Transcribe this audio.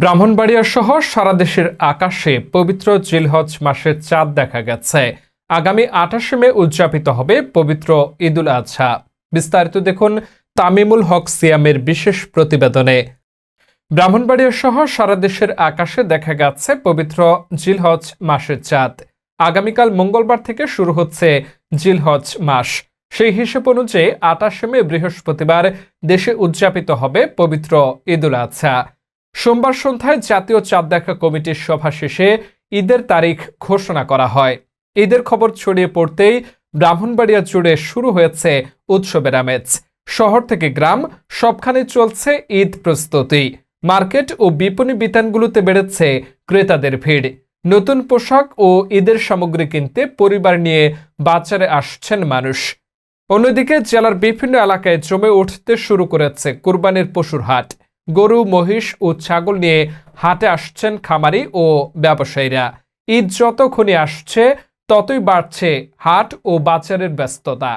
ব্রাহ্মণবাড়িয়া সহ সারা দেশের আকাশে পবিত্র জিলহজ মাসের চাঁদ দেখা গেছে। আগামী 28 মে উদযাপিত হবে পবিত্র ঈদুল আজহা। বিস্তারিত দেখুন তামিমুল হক সিয়ামের বিশেষ প্রতিবেদনে। ব্রাহ্মণবাড়িয়া সহ সারা দেশের আকাশে দেখা গেছে পবিত্র জিলহজ মাসের চাঁদ। আগামীকাল মঙ্গলবার থেকে শুরু হচ্ছে জিলহজ মাস। সেই হিসেব অনুযায়ী 28 মে বৃহস্পতিবার দেশে উদযাপিত হবে পবিত্র ঈদুল আজহা। সোমবার সন্ধ্যায় জাতীয় চাঁদ দেখা কমিটির সভা শেষে ঈদের তারিখ ঘোষণা করা হয়। ঈদের খবর ছড়িয়ে পড়তেই ব্রাহ্মণবাড়িয়া জুড়ে শুরু হয়েছে উৎসবের আমেজ। শহর থেকে গ্রাম সবখানে চলছে ঈদ প্রস্তুতি। মার্কেট ও বিপণী বিতানগুলোতে বেড়েছে ক্রেতাদের ভিড়। নতুন পোশাক ও ঈদের সামগ্রী কিনতে পরিবার নিয়ে বাজারে আসছেন মানুষ। অন্যদিকে জেলার বিভিন্ন এলাকায় জমে উঠতে শুরু করেছে কুরবানির পশুর হাট। গরু, মহিষ ও ছাগল নিয়ে হাটে আসছেন খামারি ও ব্যবসায়ীরা। ঈদ যতক্ষণই আসছে ততই বাড়ছে হাট ও বাজারের ব্যস্ততা।